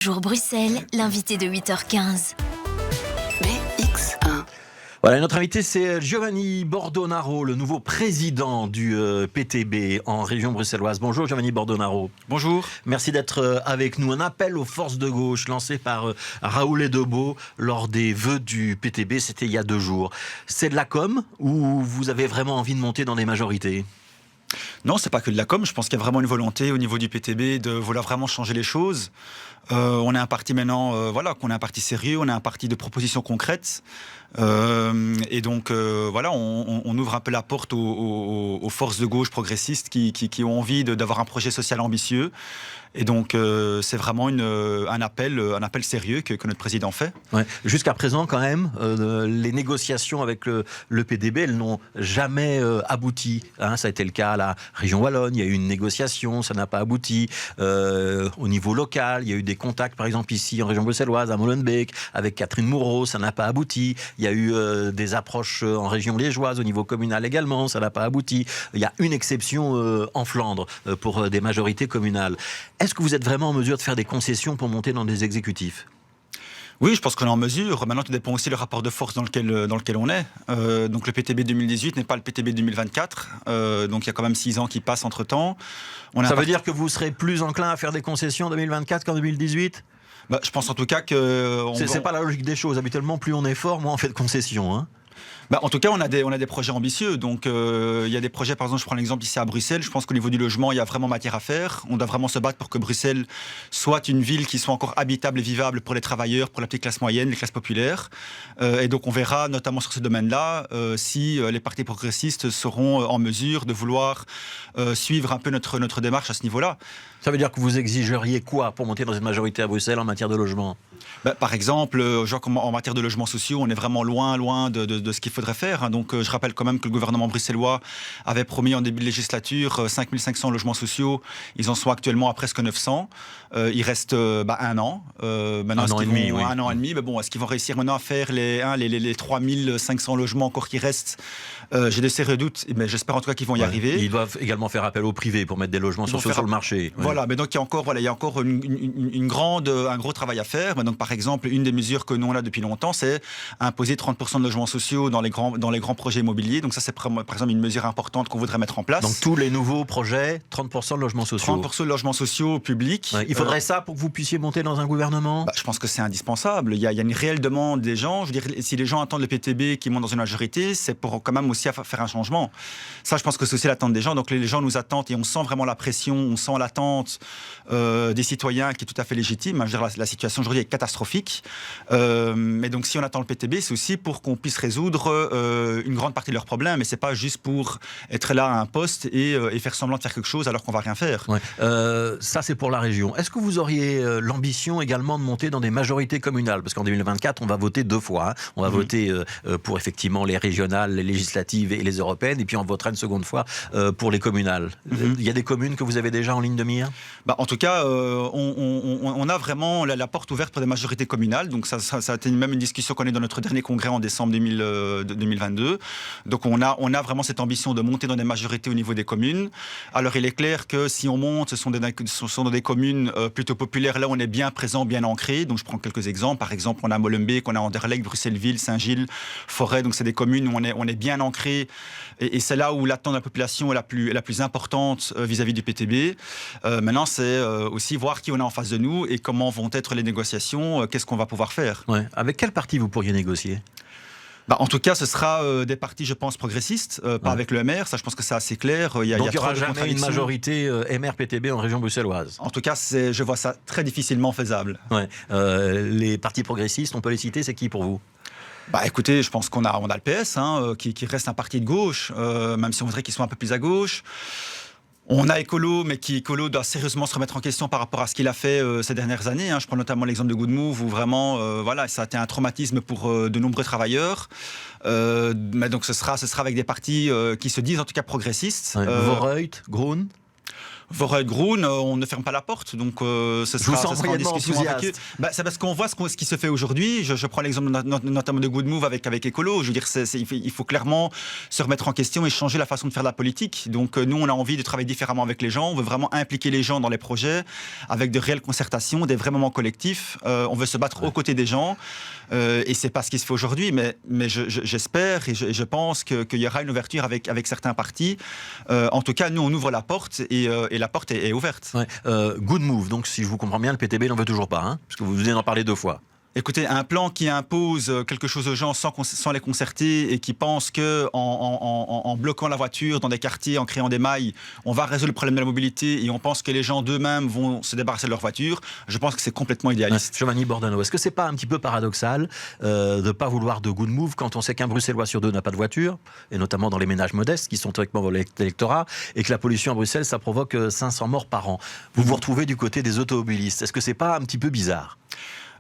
Bonjour Bruxelles, l'invité de 8h15. BX1. Voilà, notre invité c'est Giovanni Bordonaro, le nouveau président du PTB en région bruxelloise. Bonjour Giovanni Bordonaro. Bonjour. Merci d'être avec nous. Un appel aux forces de gauche lancé par Raoul Edebo lors des vœux du PTB, c'était il y a 2 jours. C'est de la com ou vous avez vraiment envie de monter dans des majorités ? Non, c'est pas que de la com. Je pense qu'il y a vraiment une volonté au niveau du PTB de vouloir vraiment changer les choses. On est un parti maintenant, qu'on est un parti sérieux, on est un parti de propositions concrètes. Et donc, on ouvre un peu la porte aux forces de gauche progressistes qui ont envie d'avoir un projet social ambitieux. Et donc, c'est vraiment un appel sérieux que notre président fait. Ouais. Jusqu'à présent, quand même, les négociations avec le PTB, elles n'ont jamais abouti. Hein, ça a été le cas à la région Wallonne. Il y a eu une négociation, ça n'a pas abouti. Au niveau local, il y a eu des contacts, par exemple ici en région bruxelloise, à Molenbeek, avec Catherine Moreau, ça n'a pas abouti. Il y a eu des approches en région liégeoise, au niveau communal également, ça n'a pas abouti. Il y a une exception en Flandre pour des majorités communales. Est-ce que vous êtes vraiment en mesure de faire des concessions pour monter dans des exécutifs ? Oui, je pense qu'on est en mesure. Maintenant, tout dépend aussi du rapport de force dans lequel on est. Donc le PTB 2018 n'est pas le PTB 2024. Donc il y a quand même 6 ans qui passent entre-temps. Ça veut dire que vous serez plus enclin à faire des concessions en 2024 qu'en 2018 ? Je pense en tout cas que... C'est pas la logique des choses. Habituellement, plus on est fort, moins on fait de concessions. Hein. En tout cas, on a des projets ambitieux. Donc, il y a des projets, par exemple, je prends l'exemple ici à Bruxelles. Je pense qu'au niveau du logement, il y a vraiment matière à faire. On doit vraiment se battre pour que Bruxelles soit une ville qui soit encore habitable et vivable pour les travailleurs, pour la petite classe moyenne, les classes populaires. Et donc, on verra, notamment sur ce domaine-là, si les partis progressistes seront en mesure de vouloir suivre un peu notre démarche à ce niveau-là. Ça veut dire que vous exigeriez quoi pour monter dans une majorité à Bruxelles en matière de logement ? Par exemple, en matière de logements sociaux, on est vraiment loin de ce qu'il faudrait faire. Donc, je rappelle quand même que le gouvernement bruxellois avait promis en début de législature 5500 logements sociaux. Ils en sont actuellement à presque 900. Il reste 1 an. Maintenant, un an et demi, oui. 1 an et demi. Mais bon, est-ce qu'ils vont réussir maintenant à faire les 3500 logements encore qui restent ? J'ai de sérieux doutes, mais j'espère en tout cas qu'ils vont y arriver. Ils doivent également faire appel au privé pour mettre des logements sociaux sur le marché. Voilà, mais donc il y a encore un gros travail à faire. Donc, par exemple, une des mesures que nous on a depuis longtemps, c'est imposer 30% de logements sociaux dans les grands projets immobiliers. Donc ça, c'est par exemple une mesure importante qu'on voudrait mettre en place. Donc tous les nouveaux projets, 30% de logements sociaux. 30% de logements sociaux publics. Ouais, il faudrait ça pour que vous puissiez monter dans un gouvernement ? Je pense que c'est indispensable. Il y a une réelle demande des gens. Je veux dire, si les gens attendent le PTB qui monte dans une majorité, c'est pour quand même aussi faire un changement. Ça, je pense que c'est aussi l'attente des gens. Donc les gens nous attendent et on sent vraiment la pression, on sent l'attente des citoyens qui est tout à fait légitime. Je veux dire, la situation aujourd'hui est catastrophique. Mais donc si on attend le PTB, c'est aussi pour qu'on puisse résoudre une grande partie de leurs problèmes. Mais c'est pas juste pour être là à un poste et faire semblant de faire quelque chose alors qu'on va rien faire. Ouais. Ça, c'est pour la région. Est-ce que vous auriez l'ambition également de monter dans des majorités communales ? Parce qu'en 2024, on va voter 2 fois. Hein. On va voter pour effectivement les régionales, les législatives et les européennes. Et puis on votera une seconde fois pour les communales. Il y a des communes que vous avez déjà en ligne de mire ? En tout cas, on a vraiment la porte ouverte pour des majorités communales. Donc ça a été même une discussion qu'on a eu dans notre dernier congrès en décembre 2022. Donc on a vraiment cette ambition de monter dans des majorités au niveau des communes. Alors il est clair que si on monte, ce sont dans des communes plutôt populaires. Là, on est bien présent, bien ancré. Donc je prends quelques exemples. Par exemple, on a Molenbeek, on a Anderlecht, Bruxelles-Ville, Saint-Gilles, Forêt. Donc c'est des communes où on est bien ancré. Et c'est là où l'attente de la population est la plus importante vis-à-vis du PTB. Maintenant, c'est aussi voir qui on a en face de nous et comment vont être les négociations, qu'est-ce qu'on va pouvoir faire. Ouais. Avec quel parti vous pourriez négocier ? En tout cas, ce sera des partis, je pense, progressistes, pas avec le MR. Ça, je pense que c'est assez clair. Donc, il n'y aura jamais une majorité MR-PTB en région bruxelloise ? En tout cas, je vois ça très difficilement faisable. Ouais. Les partis progressistes, on peut les citer, c'est qui pour vous ? Écoutez, je pense qu'on a le PS, qui reste un parti de gauche, même si on voudrait qu'il soit un peu plus à gauche. On a Écolo, mais Écolo doit sérieusement se remettre en question par rapport à ce qu'il a fait ces dernières années. Je prends notamment l'exemple de Good Move, où vraiment, ça a été un traumatisme pour de nombreux travailleurs. Mais donc ce sera avec des partis qui se disent en tout cas progressistes. Vorreut, Groen ? Vorel Groen, on ne ferme pas la porte, donc ce sera en discussion avec eux. C'est parce qu'on voit ce qui se fait aujourd'hui. Je prends l'exemple notamment de Good Move avec Écolo. Je veux dire, il faut clairement se remettre en question et changer la façon de faire de la politique. Donc nous, on a envie de travailler différemment avec les gens. On veut vraiment impliquer les gens dans les projets, avec de réelles concertations, des vrais moments collectifs. On veut se battre aux côtés des gens. Et c'est pas ce qui se fait aujourd'hui, mais j'espère et je pense qu'il y aura une ouverture avec certains partis. En tout cas, nous, on ouvre la porte et la porte est ouverte. Ouais. Good Move, donc si je vous comprends bien, le PTB n'en veut toujours pas, hein, parce que vous venez d'en parler 2 fois. Écoutez, un plan qui impose quelque chose aux gens sans les concerter et qui pense qu'en bloquant la voiture dans des quartiers, en créant des mailles, on va résoudre le problème de la mobilité et on pense que les gens d'eux-mêmes vont se débarrasser de leur voiture, je pense que c'est complètement idéaliste. Giovanni Bordano, est-ce que c'est pas un petit peu paradoxal de ne pas vouloir de Good Move quand on sait qu'un Bruxellois sur 2 n'a pas de voiture, et notamment dans les ménages modestes qui sont théoriquement dans l'électorat, et que la pollution à Bruxelles, ça provoque 500 morts par an. Vous vous retrouvez du côté des automobilistes. Est-ce que c'est pas un petit peu bizarre ?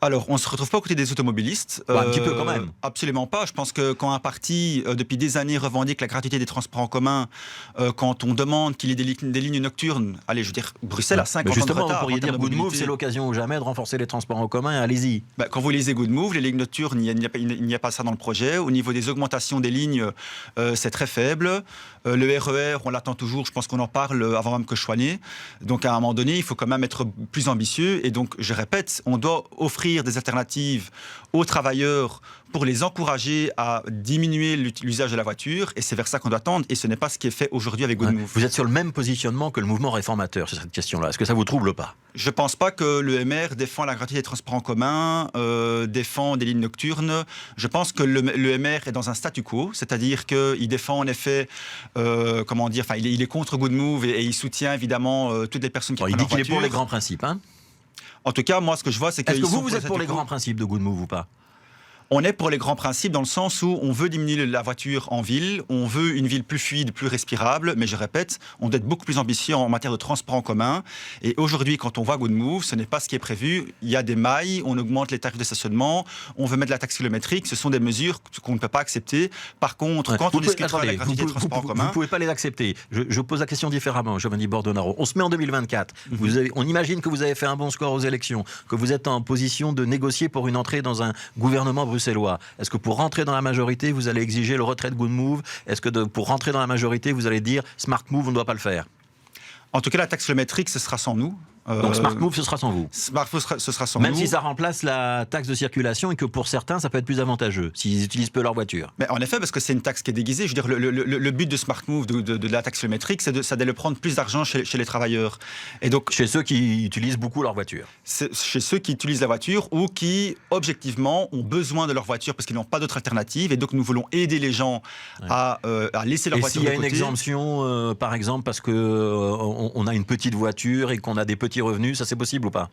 Alors, on ne se retrouve pas aux côtés des automobilistes. Un petit peu quand même. Absolument pas. Je pense que quand un parti, depuis des années, revendique la gratuité des transports en commun, quand on demande qu'il y ait des lignes nocturnes, allez, je veux dire, Bruxelles a 50 ans de retard. Justement, vous pourriez dire Good Move, c'est l'occasion ou jamais de renforcer les transports en commun, allez-y. Quand vous lisez Good Move, les lignes nocturnes, il n'y a pas ça dans le projet. Au niveau des augmentations des lignes, c'est très faible. Le RER, on l'attend toujours, je pense qu'on en parle avant même que je sois né. Donc à un moment donné, il faut quand même être plus ambitieux. Et donc, je répète, on doit offrir des alternatives aux travailleurs pour les encourager à diminuer l'usage de la voiture. Et c'est vers ça qu'on doit tendre. Et ce n'est pas ce qui est fait aujourd'hui avec Good Move. Vous êtes sur le même positionnement que le mouvement réformateur sur cette question-là. Est-ce que ça vous trouble pas ? Je ne pense pas que le MR défend la gratuité des transports en commun, défend des lignes nocturnes. Je pense que le MR est dans un statu quo, c'est-à-dire qu'il défend en effet, il est contre Good Move et il soutient évidemment toutes les personnes qui prennent leur voiture. Il dit qu'il est pour les grands principes, hein ? En tout cas, moi, ce que je vois, c'est que... Est-ce que vous êtes pour les grands principes de Good Move ou pas ? On est pour les grands principes dans le sens où on veut diminuer la voiture en ville, on veut une ville plus fluide, plus respirable, mais je répète, on doit être beaucoup plus ambitieux en matière de transport en commun. Et aujourd'hui, quand on voit Good Move, ce n'est pas ce qui est prévu. Il y a des mailles, on augmente les tarifs de stationnement, on veut mettre la taxe kilométrique, ce sont des mesures qu'on ne peut pas accepter. Par contre, quand on discutera de la gratuité des transports en commun... Vous ne pouvez pas les accepter. Je pose la question différemment, Giovanni Bordonaro. On se met en 2024. On imagine que vous avez fait un bon score aux élections, que vous êtes en position de négocier pour une entrée dans un gouvernement bruxellois. Est-ce que pour rentrer dans la majorité, vous allez exiger le retrait de Good Move ? Est-ce que pour rentrer dans la majorité, vous allez dire Smart Move, on ne doit pas le faire ? En tout cas, la taxe kilométrique, ce sera sans nous. Donc Smart Move, ce sera sans vous. Smart Move, ce sera sans nous. Même si ça remplace la taxe de circulation et que pour certains, ça peut être plus avantageux s'ils utilisent peu leur voiture. Mais en effet, parce que c'est une taxe qui est déguisée. Je veux dire, le but de Smart Move, de la taxe kilométrique, c'est de prendre plus d'argent chez les travailleurs. Et donc, chez ceux qui utilisent beaucoup leur voiture. Chez ceux qui utilisent la voiture ou qui, objectivement, ont besoin de leur voiture parce qu'ils n'ont pas d'autre alternative. Et donc, nous voulons aider les gens à laisser leur voiture de côté. Et s'il y a une exemption, par exemple, parce qu'on a une petite voiture et qu'on a des petits revenus, ça c'est possible ou pas ?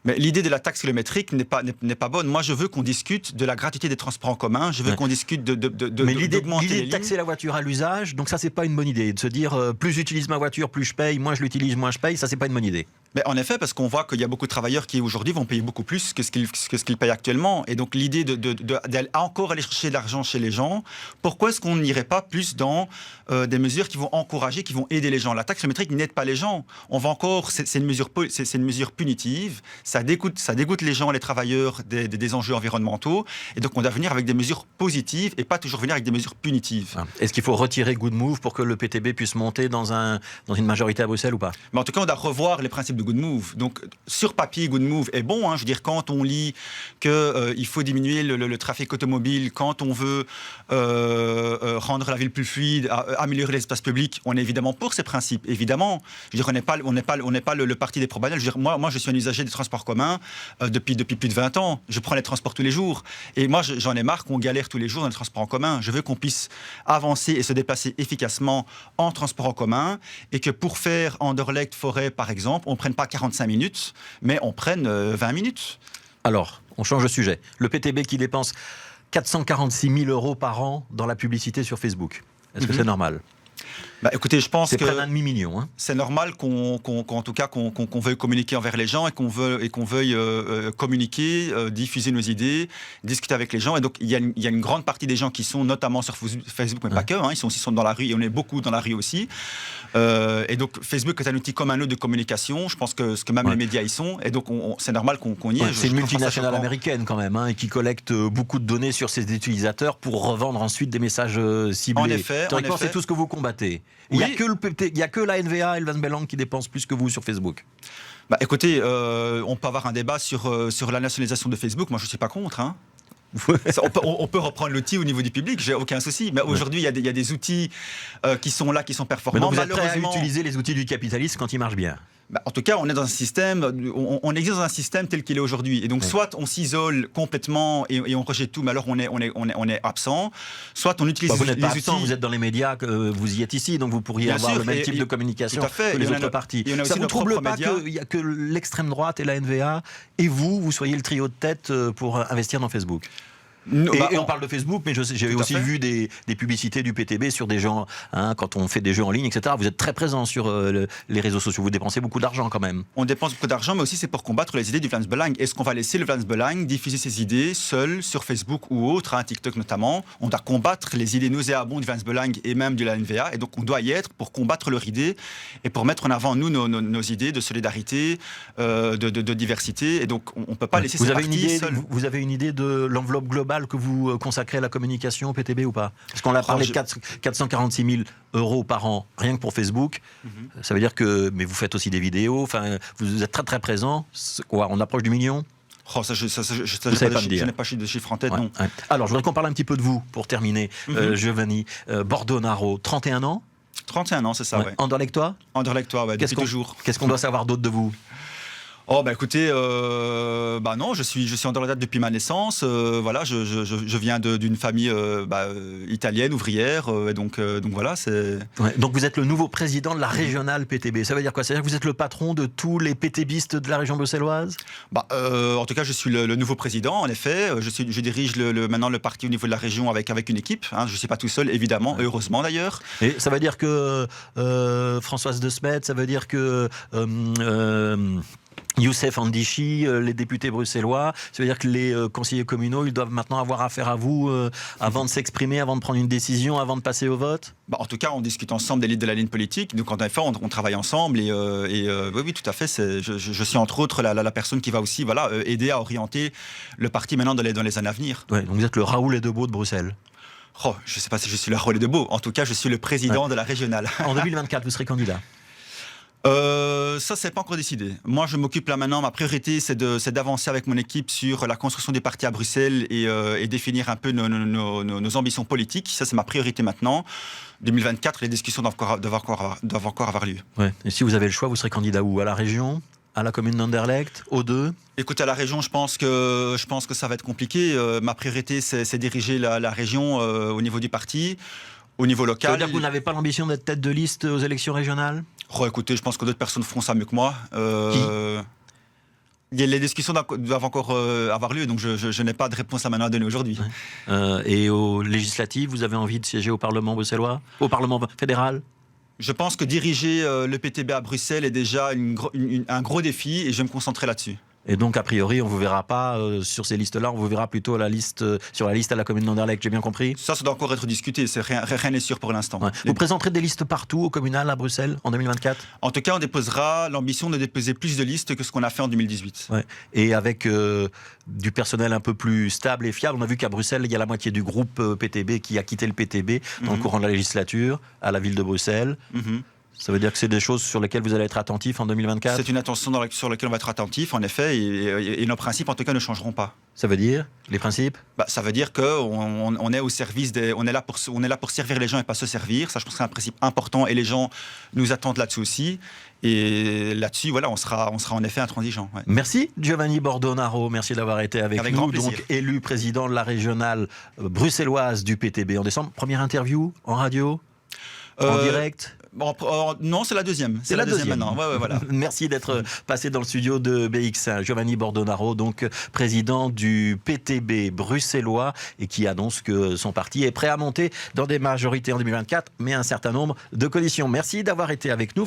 Mais l'idée de la taxe kilométrique n'est pas bonne. Moi, je veux qu'on discute de la gratuité des transports en commun. Je veux qu'on discute mais l'idée d'augmenter de taxer la voiture à l'usage, donc ça, c'est pas une bonne idée. De se dire, plus j'utilise ma voiture, plus je paye, moins je l'utilise, moins je paye, ça, c'est pas une bonne idée. Mais en effet, parce qu'on voit qu'il y a beaucoup de travailleurs qui, aujourd'hui, vont payer beaucoup plus que ce qu'ils payent actuellement. Et donc, l'idée d'aller encore aller chercher de l'argent chez les gens, pourquoi est-ce qu'on n'irait pas plus dans des mesures qui vont encourager, qui vont aider les gens ? La taxe kilométrique n'aide pas les gens. On va encore... C'est une mesure punitive. Ça dégoûte les gens, les travailleurs des enjeux environnementaux. Et donc, on doit venir avec des mesures positives et pas toujours venir avec des mesures punitives. Est-ce qu'il faut retirer Good Move pour que le PTB puisse monter dans une majorité à Bruxelles ou pas ? Mais en tout cas, on doit revoir les principes de Good Move. Donc, sur papier, Good Move est bon. Je veux dire, quand on lit qu'il faut diminuer le trafic automobile, quand on veut rendre la ville plus fluide, améliorer l'espace public, on est évidemment pour ces principes. Évidemment. Je veux dire, on n'est pas le parti des pro-banal. Je veux dire, moi, je suis un usager des transports communs depuis plus de 20 ans. Je prends les transports tous les jours. Et moi, j'en ai marre qu'on galère tous les jours dans les transports en commun. Je veux qu'on puisse avancer et se déplacer efficacement en transport en commun et que pour faire Anderlecht-Forêt, par exemple, on ne prenne pas 45 minutes, mais on prenne 20 minutes. Alors, on change de sujet. Le PTB qui dépense 446 000 € par an dans la publicité sur Facebook. Est-ce que c'est normal ? Écoutez, je pense C'est que près d'un demi-million. Hein. c'est normal qu'on veuille communiquer envers les gens et qu'on veuille communiquer, diffuser nos idées, discuter avec les gens. Et donc, il y a une grande partie des gens qui sont notamment sur Facebook, mais pas que. Hein, ils sont dans la rue et on est beaucoup dans la rue aussi. Et donc, Facebook est un outil comme un autre de communication. Je pense que même les médias y sont. Et donc, c'est normal qu'on y est. C'est une multinationale américaine quand même, et qui collecte beaucoup de données sur ses utilisateurs pour revendre ensuite des messages ciblés. En effet. Théoriquement, c'est tout ce que vous combattez. Il n'y a que la NVA et le Vlaams Belang qui dépensent plus que vous sur Facebook. Écoutez, on peut avoir un débat sur la nationalisation de Facebook. Moi, je ne suis pas contre. Hein. On peut reprendre l'outil au niveau du public, j'ai aucun souci. Mais aujourd'hui, il y a des outils qui sont là, qui sont performants. Mais donc vous êtes prêt à utiliser les outils du capitalisme quand ils marchent bien? En tout cas, on est dans un système, on existe dans un système tel qu'il est aujourd'hui. Et donc, soit on s'isole complètement et on rejette tout, mais alors on est absent. Soit on utilise vous n'êtes pas les absent, outils. vous êtes dans les médias, vous y êtes ici, donc vous pourriez Bien avoir sûr, le même type de communication que les autres partis. Ça ne vous trouble pas qu'il n'y a que l'extrême droite et la NVA et vous soyez le trio de tête pour investir dans Facebook? Et on parle de Facebook, mais j'ai aussi vu des publicités du PTB sur des gens, quand on fait des jeux en ligne, etc. Vous êtes très présent sur les réseaux sociaux, vous dépensez beaucoup d'argent quand même. On dépense beaucoup d'argent, mais aussi c'est pour combattre les idées du Vlaams Belang. Est-ce qu'on va laisser le Vlaams Belang diffuser ses idées seul sur Facebook ou autre, TikTok notamment? On doit combattre les idées nauséabondes du Vlaams Belang et même de la NVA, et donc on doit y être pour combattre leurs idées et pour mettre en avant, nous, nos idées de solidarité, de diversité, et donc on ne peut pas laisser ces partis seuls. Vous avez une idée de l'enveloppe globale que vous consacrez à la communication au PTB ou pas? Parce qu'on a parlé de 446 000 € par an, rien que pour Facebook. Ça veut dire que... Mais vous faites aussi des vidéos, vous êtes très très présent. On approche du million? Je n'ai pas de chiffre en tête, non. Ouais. Alors, je voudrais qu'on parle un petit peu de vous, pour terminer. Giovanni, Bordeaux-Naro, 31 ans? 31 ans, c'est ça, ouais. Anderlechtois? Anderlechtois, ouais, depuis toujours. Qu'est-ce qu'on doit savoir d'autre de vous? Écoutez, non, je suis en date depuis ma naissance. Voilà, je viens d'une famille italienne, ouvrière, et donc voilà, c'est... Ouais, donc vous êtes le nouveau président de la régionale PTB. Ça veut dire quoi? C'est-à-dire que vous êtes le patron de tous les PTBistes de la région bruxelloise? En tout cas, je suis le nouveau président, en effet. Je dirige maintenant le parti au niveau de la région avec une équipe. Hein. Je ne suis pas tout seul, évidemment, heureusement d'ailleurs. Et ça veut dire que Françoise de Smet, ça veut dire que... Youssef Andichy, les députés bruxellois, ça veut dire que les conseillers communaux, ils doivent maintenant avoir affaire à vous avant de s'exprimer, avant de prendre une décision, avant de passer au vote? En tout cas, on discute ensemble de la ligne politique. Donc, en effet, on travaille ensemble. Oui, tout à fait. Je suis entre autres la personne qui va aussi aider à orienter le parti maintenant dans les années à venir. Ouais, donc vous êtes le Raoul Edebeau de Bruxelles. Je ne sais pas si je suis le Raoul Edebeau. En tout cas, je suis le président de la régionale. En 2024, vous serez candidat? Ça, c'est pas encore décidé. Moi, je m'occupe là maintenant. Ma priorité, c'est d'avancer avec mon équipe sur la construction des partis à Bruxelles et définir un peu nos ambitions politiques. Ça, c'est ma priorité maintenant. 2024, les discussions doivent encore avoir lieu. Ouais. Et si vous avez le choix, vous serez candidat où? À la région? À la commune d'Anderlecht? Aux deux? Écoute, à la région, je pense que ça va être compliqué. Ma priorité, c'est diriger la région au niveau du parti. Au niveau local. Ça veut dire que vous n'avez pas l'ambition d'être tête de liste aux élections régionales? Écoutez, je pense que d'autres personnes feront ça mieux que moi. Les discussions doivent encore avoir lieu, donc je n'ai pas de réponse à maintenant à donner aujourd'hui. Ouais. Et aux législatives, vous avez envie de siéger au Parlement bruxellois? Au Parlement fédéral? Je pense que diriger le PTB à Bruxelles est déjà un gros défi et je vais me concentrer là-dessus. Et donc, a priori, on ne vous verra pas sur ces listes-là, on vous verra plutôt sur la liste à la commune d'Anderlecht, j'ai bien compris? Ça doit encore être discuté, rien n'est sûr pour l'instant. Ouais. Vous présenterez des listes partout au communal à Bruxelles en 2024? En tout cas, on déposera l'ambition de déposer plus de listes que ce qu'on a fait en 2018. Ouais. Et avec du personnel un peu plus stable et fiable, on a vu qu'à Bruxelles, il y a la moitié du groupe PTB qui a quitté le PTB dans le courant de la législature à la ville de Bruxelles. Ça veut dire que c'est des choses sur lesquelles vous allez être attentif en 2024? C'est une attention sur laquelle on va être attentif, en effet, et nos principes, en tout cas, ne changeront pas. Ça veut dire? Les principes? Ça veut dire qu'on est au service on est là pour servir les gens et pas se servir. Ça, je pense que c'est un principe important et les gens nous attendent là-dessus aussi. Et là-dessus, voilà, on sera en effet intransigeant. Ouais. Merci Giovanni Bordeaux-Naro, merci d'avoir été avec nous. Donc élu président de la régionale bruxelloise du PTB en décembre. Première interview en radio? En direct? Non, c'est la deuxième. C'est la deuxième maintenant. Ouais, voilà. Merci d'être passé dans le studio de BX1. Giovanni Bordonaro, donc président du PTB bruxellois, et qui annonce que son parti est prêt à monter dans des majorités en 2024, mais un certain nombre de coalitions. Merci d'avoir été avec nous.